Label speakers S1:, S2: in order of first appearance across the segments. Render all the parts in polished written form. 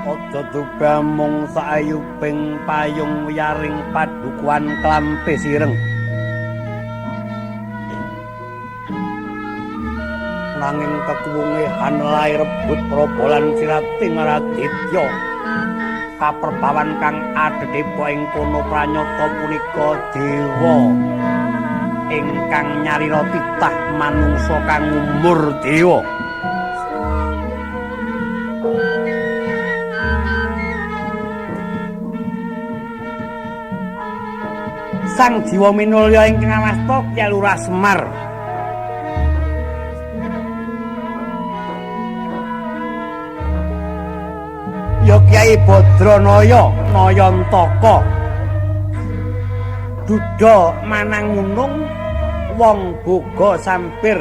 S1: Aja dubamung saayuping payung wiyaring padukuhan klampe sireng. Nanging kekuwungehan lair rebut robolan sirating Raditya. Kaperbawan kang adhedhepa ing kono pranyata punika dewa ingkang nyarira titah manungsa kang umur dewa. Sang Jiwa Minulya ingkang awasta Kyai Lurah Semar. Ya Kyai Badranaya Nayantaka. Duda Manangunung wong boga sampir.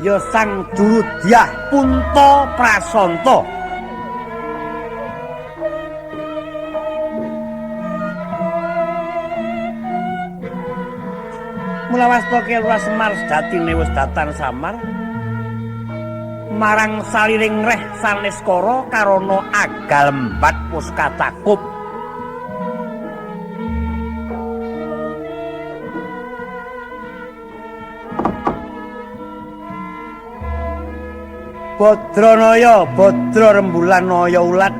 S1: Ya Sang Durudyah Punta Prasanta. Mulawasta Kyai Lurah Semar sejatine wis datan samar marang saliring reh saneskara karana agal embat puskatakup. Badranaya Badra rembulan naya ulat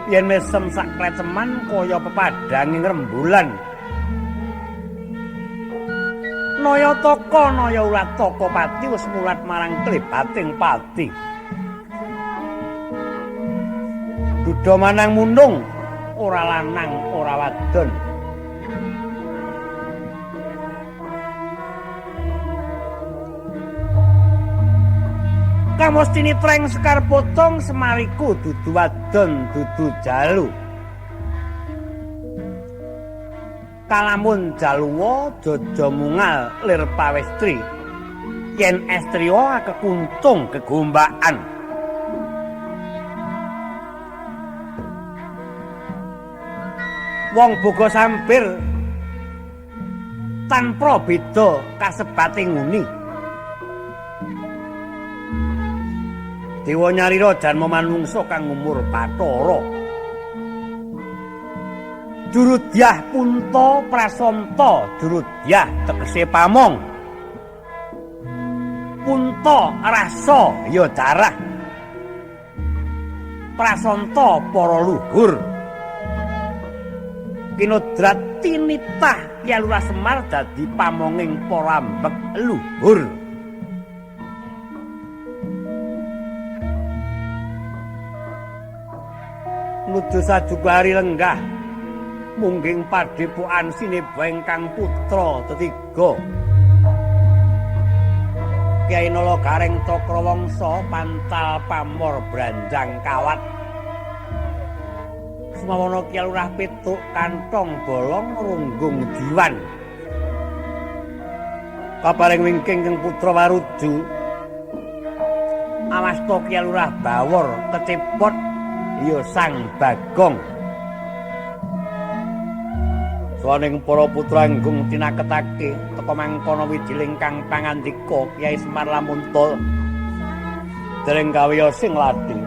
S1: yen mesem sak kleteman kaya pepadanging rembulan. Naya Taka Naya Ulat Taka Pati wis mulat marang klebating pati. Duda Manangunung ora lanang ora wadon. Kang mesti nitreng Sekar Potong Semariku dudu wadon dudu jalu. Kalamun jaluwa jaja mungal lir pawestri yen estriya kekuntung kegombaan. Wong boga sampir tanpa beda kasebating nguni. Dewa nyarira janma manungsa kang umur Bathara. Durudyah Punta Prasanta, Durudyah tegese pamong. Punta rasa ya darah. Prasanta para luhur. Kinodrat tinitah Kyai Lurah Semar dadi pamonging para ambek luhur. Nuju sajugari lenggah mungging padepokan Sineba ingkang putra tetiga Kyai Nala Gareng Cakrawangsa Pantal Pamor Branjang Kawat. Sumawana Kyai Lurah Petuk Kantong Bolong Runggung Diwan. Kaparing wingking kang putra Waruju. Awasta Kyai Lurah Bawor kecepot ya Sang Bagong. Saning para putra anggung tinaketake teka mangkono wijiling kang pangandika Kyai Semar lamun dereng gawe sing lading.